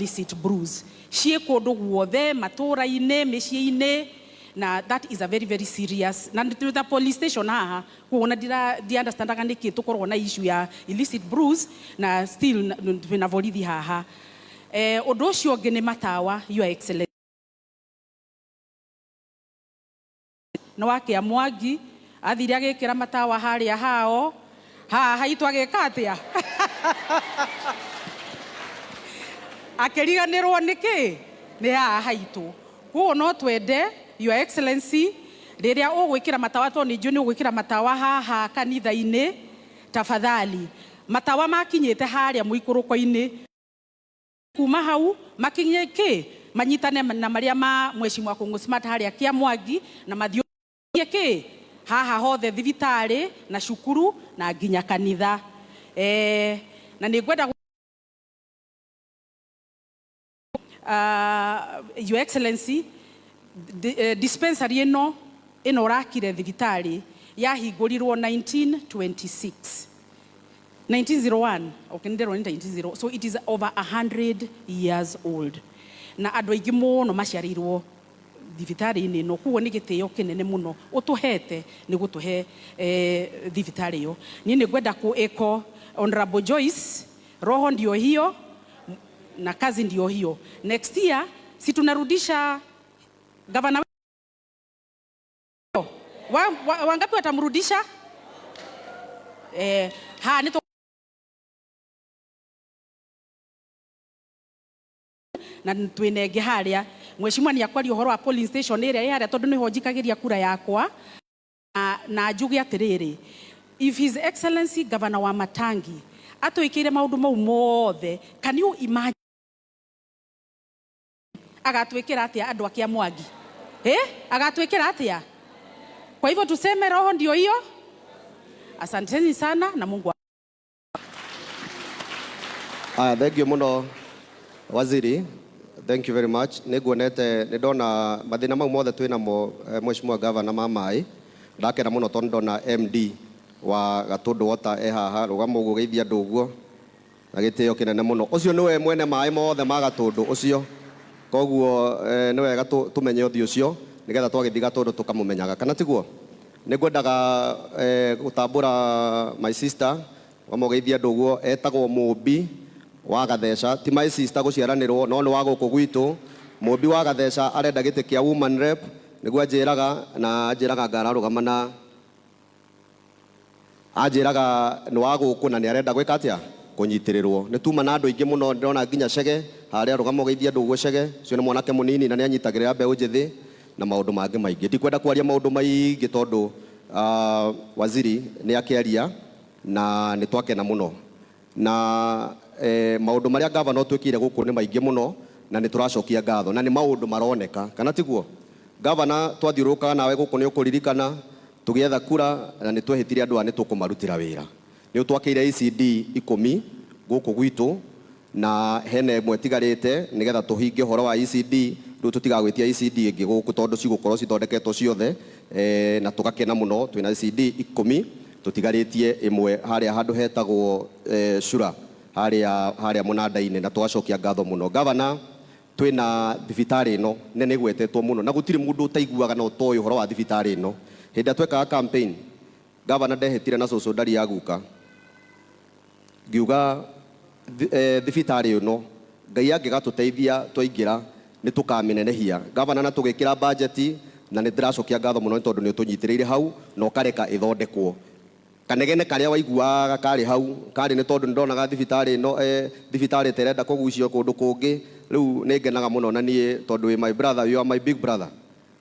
illicit brews cie kundu guothe matura-ini micii-ini, na that is a very very serious. Na the police station haha kuona di understandaga niki tukorwo na issue ya illicit brews na still na borithi haha. Undu ucio ungi ni matawa, your excellency, no wake Mwangi athire agikira matawa haria hao haha itu agika atia akiriganirwo niki ni haha haitu. Kuo no twende your excellency riria ugwikira matawa to ni njui ni ugwikira matawa haha kanitha-ini, tafadhali matawa makinyite haria muikuruko-ini kuma hau makinye ki manyitane na maria ma Mheshimiwa Kung'ũ Smart haria kia Mwangi na mathio ki haha hothe thibitari na cukuru na nginya kanitha. Na ni ngwenda your excellency dispensary ino rakire thibitari yahingũrirwo 1901 okenderwo ni 1900, so it is over 100 years old, na andu aingi muno maciarirwo thibitari-ini no. Kuo ni gitio kinene muno utuhete ni gutuhe thibitari yo. Ni ngwenda ku echo Honorable Joyce, roho ndio hiyo na kazi ndio hiyo. Next year si tunarudisha gavana wangapi watamrudisha? Ni na twinenge haria Mheshimiwa ni akwari uhoro wa polling station area haria tondu niho njikagiria kura yakwa, na njuge atiriri, if His Excellency Governor wa Matangi atwikire maundu mau mothe, can you imagine agatwikira atia andu akia Mwangi? Agatwikira atia? Kwa hivyo tuseme roho ndio hiyo. Asanteni sana na Mungu. Thank you muno waziri, thank you very much. Niguonete ndona mathina mau mothe twina mo Mheshimiwa Governor mamai ndakera muno tondu ndona MD wa Gatundu Water haha rugamo gugeithia andu guo na gitio kinene muno. Ucio niwe mwene mai mothe ma Gatundu ucio, koguo ni wega tumenye uthio ucio nigetha twagithii Gatundu tukamumenyaga, kana tiguo? Nigwendaga gutambura my sister wamugeithia andu guo etagwo Mumbi wa Gatheca, ti my sister guciaranirwo no ni wa guku gwitu. Mumbi wa Gatheca arenda giti kia woman rep niguo anjiraga na anjiraga ngararugama na anjiraga ni wa guku na ni arenda gwika atia kunyitirirwo. Ni tuma na andu aingi muno ndona nginya Chege haria rugama geithia andu guo. Chege cio ni mwanake munini na ni anyitagirira mbeu njithi na maundu mangi maingi. Ndikwenda kwaria maundu maingi tondu waziri ni akiaria na ni twakena muno, na maundu maria governor twikire guku ni maingi muno na ni turacokia ngatho na ni maundu maroneka, kana tiguo? Governor twathiuruka nawe guku ni ukuririkana tugietha kura na ni twehitire andu ani tukumarutira wira. Ni utwakeire ECD 10 guku gwitu na hene imwe tigarite nigetha tuhinge horo wa ECD. Riu tutigagwitia ECD ingi guku tondu cigukorwo cithondeketwo ciothe, na tugakena muno twina ECD 10 tutigaritie imwe haria handu hetagwo Shura haria munanda-ini, na twacokia ngatho muno. Governor, twina thibitari ino nene gwetetwo muno na gutiri mundu utaiguaga na utoy horo wa thibitari ino. Hinda twekaga campaign Governor ndehitire na cucu ndari ya guka ngiuga thibitari ino Ngai angigatuteithia twaingira ni tukaminenehia. Governor na tugikira budget na ni ndiracokia ngatho muno tondu ni utunyitiriire hau na ukareka ithondekwo. Kanegene karia waiguaga kari hau kari ni tondu ndonaga thibitari ino thibitari terenda kugucio kundu kungi. Riu ni ngenaga muno na nie tondu wi my brother, you are my big brother,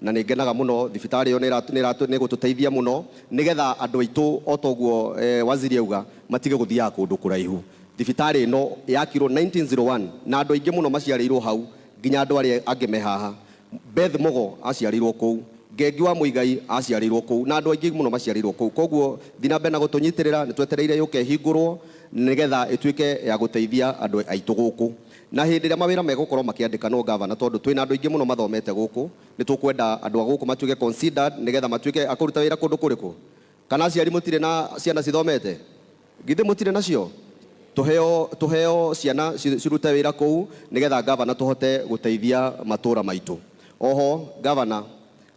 na ni ngenaga muno thibitari yo ni gututeithia muno nigetha andu aitu otoguo waziri auga matige guthia kundu kuraihu. Thibitari ino yakirwo 1901 na andu aingi muno maciarirwo hau, nginya andu aria angi mehaha. Beth Mogo aciarirwo kuu, Ngengi wa Muigai aciarirwo kuu na andu aingi muno maciarirwo kuu. Koguo thina mbena gutunyitirira ni twetereire yuke hingurwo nigetha ituike ya guteithia andu aitu guku. Na hindi ria mawira megukorwo makiandika no Governor tondu twina andu aingi muno mathomete guku, ni tukwenda andu guku matuike considered nigetha matuike akuruta wira kundu kuriku. Kana aciari mutire na ciana cithomete? Githe mutire nacio? tuheo ciana cirute wira kou nigetha gavana tuhote guteithia matura maitu. Oho gavana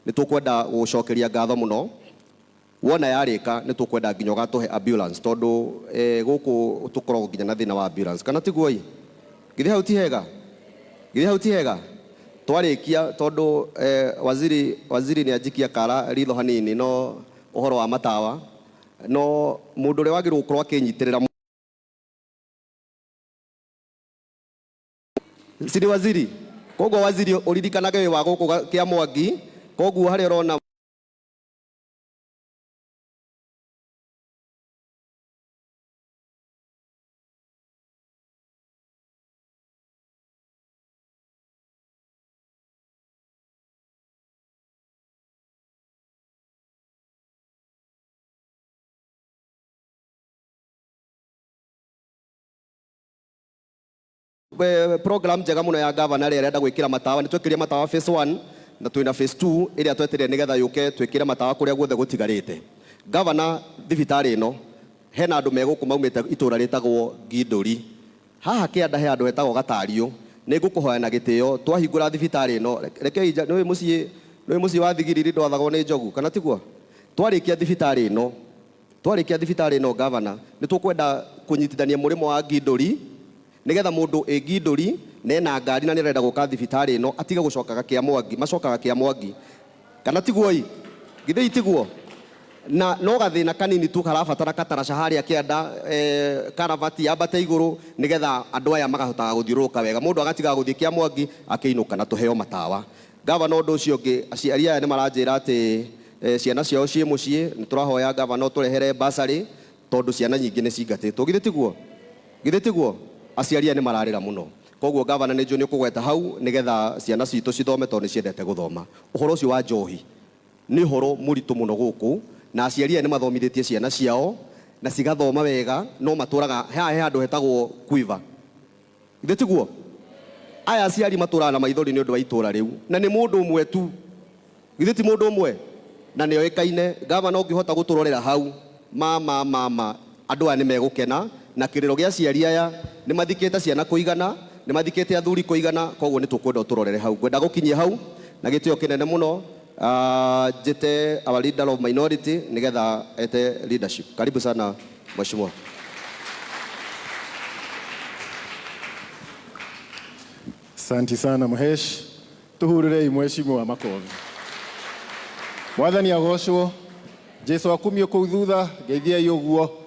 ni tukwenda gucokeria ngatho muno wona yarika ni tukwenda nginya gatuhe ambulance tondu guku tukoragwo nginya na thina wa ambulance kana tiguo i githe hau ti hega twarikia tondu waziri ni ajikia kara ritho hanini no uhoro wa matawa no mundu ri wagirwo gukorwo akinyitirira sidi waziri koguo waziri uririkanage wi wa guku kia Mwangi koguo hari urona program njega muno ya gavana ria renda gwikira matawa ni twekirie matawa phase 1 na twina phase 2 iria twetereire nigetha yuke twikire matawa kuria guothe gutigarite. Gavana thibitari ino hena andu meguku maumite itura ritagwo Nginduri haha kianda he andu hetagwo Gatario ni ngukuhoya na gitio twahingura thibitari ino rekei ni muci wa thigiriri ndwathagwo ni njogu kana tiguo twarikia thibitari ino gavana ni tukwenda kunyitithania murimo wa Nginduri nigetha mundu Nginduri nena ngari na nirenda guka thibitari ino atiga gucokaga kia Mwangi macokaga kia Mwangi kana tiguo i githei tiguo na no gathina kanini tu karabatara kataraca haria kianda karavati yambate iguru nigetha andu aya magahotaga guthiuruka wega mundu agatiga guthii kia Mwangi akiinuka na tuheo matawa. Gavana undu ucio ngi aciari aya ni maranjira ati ciana ciao cie mucii ni turahoya gavana turehere basari tondu ciana nyingi ni cingatitwo githei tiguo aciari aya ni mararira muno koguo gavana ni njuni ukugweta hau nigetha ciana citu cithome tondu ni ciendete guthoma. Uhoro ucio wa njohi ni horo muritu muno guku na aciari aya ni mathomithitie ciana ciao na cigathoma wega no maturaga he andu hetagwo Quiver githei tiguo aya aciari maturaga na maithori ni undu wa itura riu na ni mundu umwe tu githei ti mundu umwe na ni oikaine. Gavana ungihota guturorera hau mama andu aya ni megukena na kiriro gia aciari aya ni mathikite ciana kuigana ni mathikite athuri kuigana koguo ni tukwenda uturorere hau gwenda gukinyia hau na gitio kinene muno jete our leader of minority nigetha ete leadership. Karibu sana mheshimiwa. Asante sana Mhesh, tuhurire mheshimiwa makovi. Mwathani agocwo Jesu akumio kuu thutha geithia yoguo.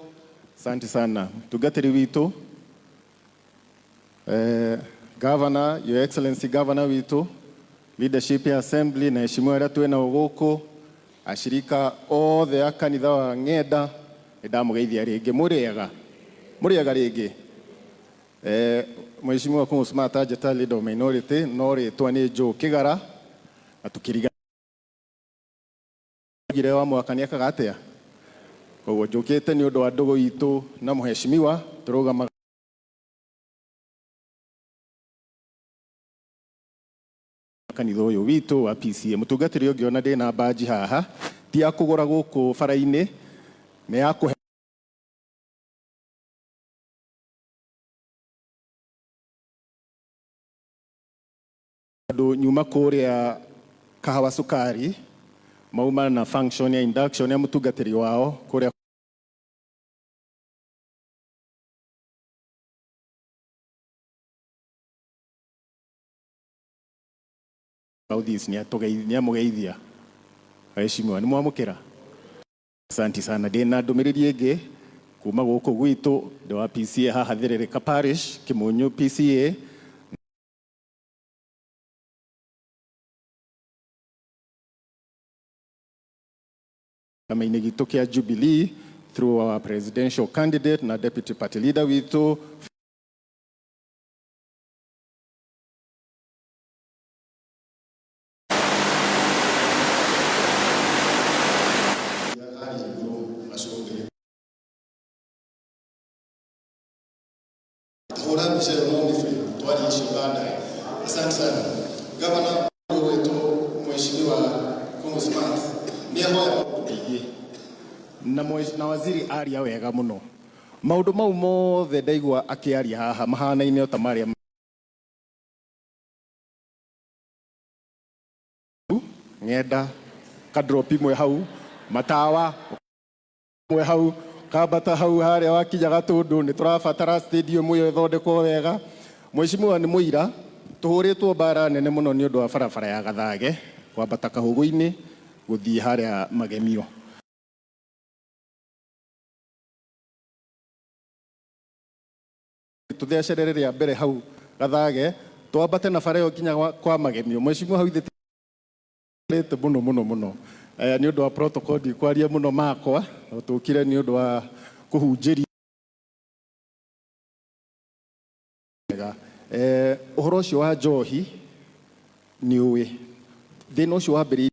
Asante sana tugatiri witu Governor, Your Excellency Governor witu, leadership ya assembly na heshimiwa aria twina guku ashirika othe a kanitha wa Ng'enda ndamugeithia ringi muriega ringi mheshimiwa Consmart Ajeta leader of minority no ritwa ni Joe Kigara na tukiriga gire wa mwakania kagatea koguo njukite ni undu wa ndugu itu na mheshimiwa turugama kanitha uyu witu wa PCA mutungatiri ungiona ndina baji haha ti ya kugura guku bara-ini ni ya kuhe andu nyuma kuria Kahawa Sukari mauma na function ya induction ya mutungatiri wao kuria Audis ni atogeithia mugeithia heshimiwa ni mwamukira. Asante sana ndina ndumiriri ingi kuma guku gwitu ndo wa PCA haha Thirika Parish Kimunyu PCA kama ine gitu kia Jubilee through our presidential candidate na deputy party leader witu Asante sana. Gavana wetu mheshimiwa Consmart ni hoya na waziri aria wega muno maundu mau mothe ndaigua akiaria haha mahana-ine o ta maria ng'enda kadrop imwe hau matawa mwe hau kambata hau haria wakinya Gatundu ni turabatara stadium yo ithondekwo wega. Mheshimiwa ni muira tuhuritwo bara nene muno ni undu wa barabara ya Gathage kwambata Kahugu-ini guthii haria Magemio. Tuthecerere ria mbere hau Gathage twambate na bara yo kinya kwa Magemio. Mheshimiwa hau ithete muno ni undu wa protocol di kwaria muno makwa tukire ni undu wa kuhunjiri uhoro ucio wa njohi ni uwi thina ucio wa mbere.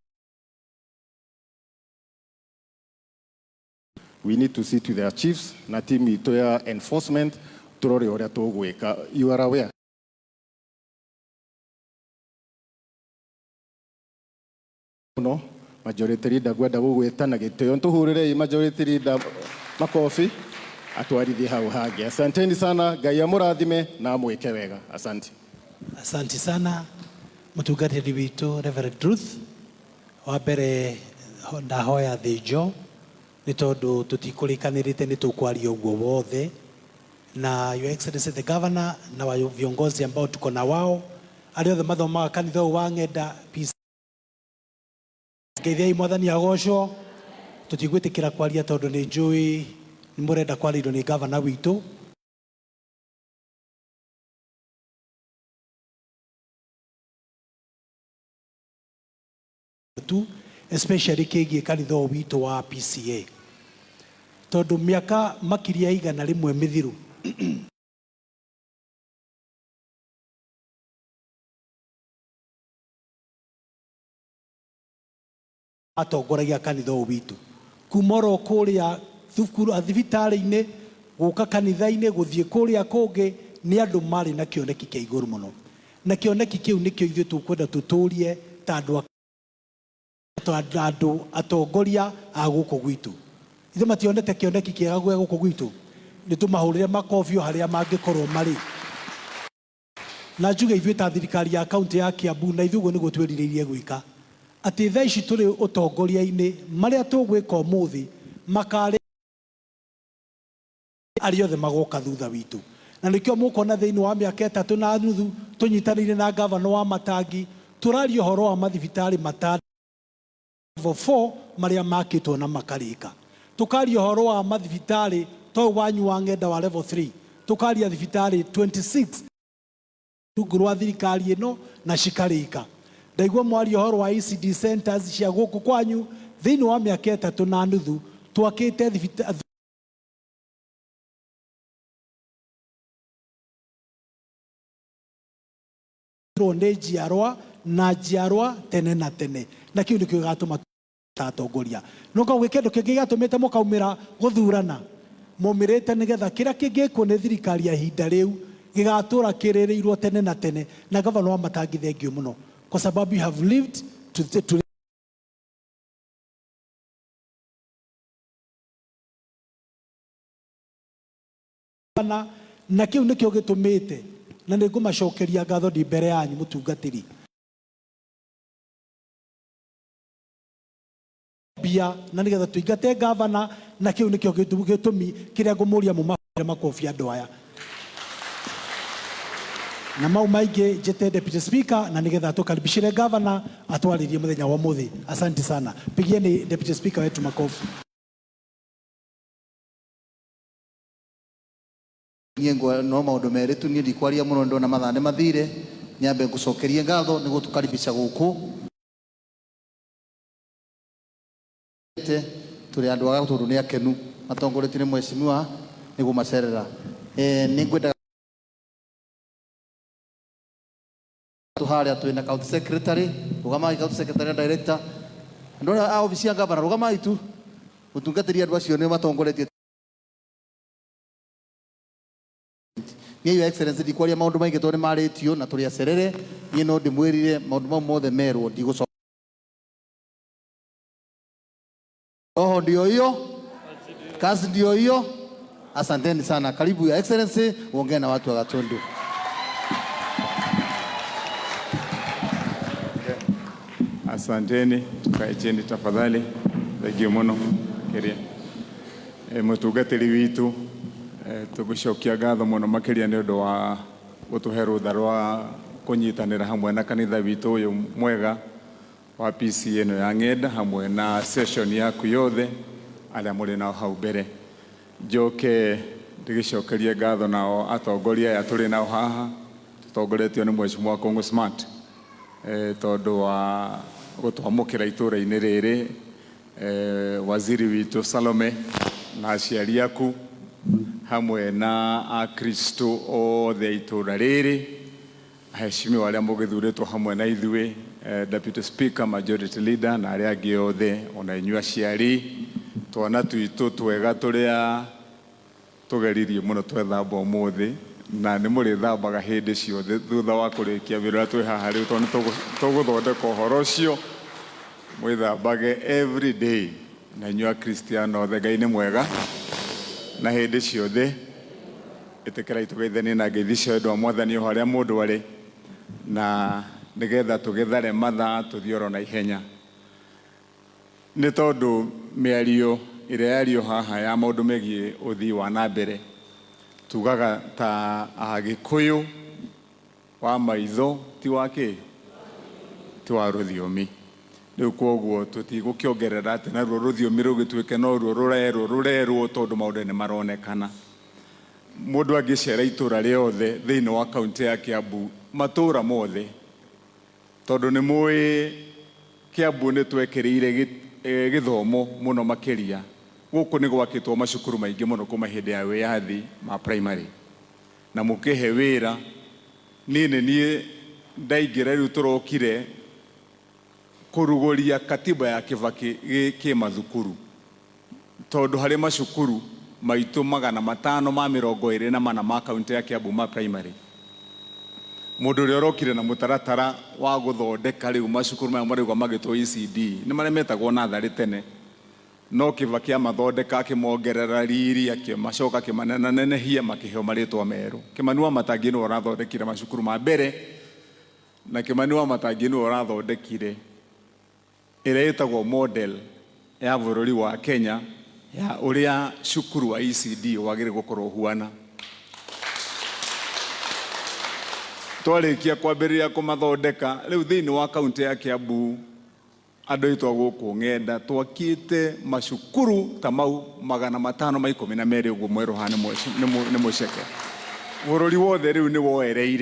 We need to sit with their chiefs na team ito ya enforcement turore uria tugwika. You are aware no majority leader gwenda gugwetana gitio ntuhurire majority leader makofi atwarithie hau hangi. Asanteni sana, Ngai amurathime na mwike wega. Asante sana mutungatiri witu Reverend Ruth. Wa mbere ndahoya thijo ni tondu tutikulikanirite ni tukwaria uguo wothe na Your Excellency the Governor na wa viongozi ambao tuko na wao aria othe mathomaga kanitha wa Ng'enda peace ngeithia mwathani agocwo tutigwitikira kwaria tondu ni njui ni murenda kwarirwo ni Governor witu tu especially kigie kanitha witu wa PCA tondu miaka makiria igana rimwe mithiru atongoragia kanitha witu kumoro kuria thukuru athibitari-ini guka kanitha-ini guthie kuria kungi ni andu mari na kioneki kia iguru muno na kioneki kiu nikio ithuĩ tukwenda tuturie ta andu atongoria a guku gwitu. Ithuĩ mationete kioneki kiega gwa guku gwitu ni tumahurire makofio haria mangikorwo mari na njuge ithuĩ ta thirikari ya kaunti ya Kiambu na ithuĩ niguo twĩrirĩirie gwika ati thaa ici turi utongoria-ini maria tugwika umuthi makari aria othe magoka thutha witu na nikio mukona thiini wa miaka 3 na nuthu tunyitanire na Governor wa Matangi turaria horo wa mathibitari matano 4 maria makitwo na makarika tukaria horo wa mathibitari to wanyu wa Ng'enda wa level 3 tukaria thibitari 26 tugurwa thirikari ino na shikarika ndaigua mwario horo wa ECD centers cia guku kwanyu thiini wa miaka 3 na nuthu twakite thibitari ronde jiarwa na jiarwa tene na tene na kiu nikio gatuma tatongoria nuka gwikendo kingi gatumite mukaumira guthurana mumirite nigetha kira kingikwo ni thirikari ya hinda riu gigatura kiririrwo tene na tene na Governor wa Matangi thengio muno kwa sababu you have lived to na kiu nikio gitumite na nigumacokeria ngatho ndi mbere yanyu mutungatiri bia na nigetha tuingate Governor na kiu nikio gitumi kiria ngumuria mumahore makofi andu aya na mau maingi njete Deputy Speaker na nigetha tukaribishire Governor atwaririe muthenya wa muthi. Asante sana, pigieni Deputy Speaker wetu makofi. Niengwa no maundu meritu ni ndikwaria muno ndona mathane mathire nyambe ngucokerie ngatho nigo tukaribisha guku turi andu aga tondu ni akenu matongoretie ni mheshimiwa nigo macerera ni ngwenda tuharia twina county secretary rugama county secretary director ndora a ofisi ya Governor rugama itu utungatiri andu acio ni matongoretie ni Your Excellency ndikwaria maundu maingi tondu maritio na turi acerere ni no ndimwirire maundu mau mothe merwo ndiguco oho ndio hiyo kazi ndio hiyo Asanteni sana. Karibu Your Excellency, uongee na watu wa Gatundu. Asanteni, tukae chini tafadhali. Thank you muno keria mutungatiri witu tugucokia ngatho muno makiria ni undu wa gutuhe rutha rwa kunyitanira hamwe na kanitha witu uyu mwega wa PC ino ya Ng'enda hamwe na session yaku yothe aria muri nao hau mbere. Njoke ndigicokerie ngatho nao atongoria aya turi nao haha tutongoretio ni Mheshimiwa Kongo Smart tondu wa gutwamukira itura-ini riri, waziri witu Salome na aciari aku hamwe na akristo othe itura riri, aheshimiwa aria mugithuritwo hamwe na ithui, Deputy Speaker, Majority Leader na aria angi othe, ona inyua aciari, twana twitu twega turia tugeririe muno twethamba umuthi na ni muri thambaga hindi ciothe thutha wa kurikia wira twi haha riu tondu tuguthondeka uhoro ucio mwithambage every day na inyua Kristiano othe. Ngai ni mwega na hindi ciothe itikirai tugeithanie na ngeithi cia andu a Mwathani o haria mundu ari na nigetha tugithare mathaa tuthioro na ihenya. Ni tondu miario iria yario haha ya maundu megie uthii wa na mbere tugaga ta Agikuyu wa maitho ti wake ti wa ruthiomi. Riu koguo tutigukiongerera ati naruo ruthiomi rugituike no ruo rurerwo tondu maundu ni maronekana. Mundu angicera itura riothe thiini wa kaunti ya Kiambu, matura mothe, tondu ni mui Kiambu ni twekireire githomo muno makiria. Guku ni gwakitwo macukuru maingi muno kuma hindi ya wiyathi ma primary na mukihe wira. Nie ndaingira riu turokire kuruguria katiba ya Kibaki ki mathukuru, tondu hari macukuru maitu 524 ma kaunti ya Kiambu ma primary. Mundu uri orokire na mutaratara wa guthondeka riu macukuru maya marigwa magitwo ECD ni maria metagwo nathari tene, no Kibaki amathondeka akimongerera riri akimacoka akimanenehia makiheo maritwa meru. Kimani Wamatangi ni urathondekire macukuru ma mbere na Kimani Wamatangi ni urathondekire ire itagwo model ya bururi wa Kenya ya uria cukuru wa ECD wagire gukorwo huana. Twarikia kwambiriria kumathondeka riu thiini wa kaunti ya Kiambu andu aitwa guku Ng'enda twakite macukuru ta mau 512 uguo mweru hane ni muceke. Bururi wothe riu ni woereire.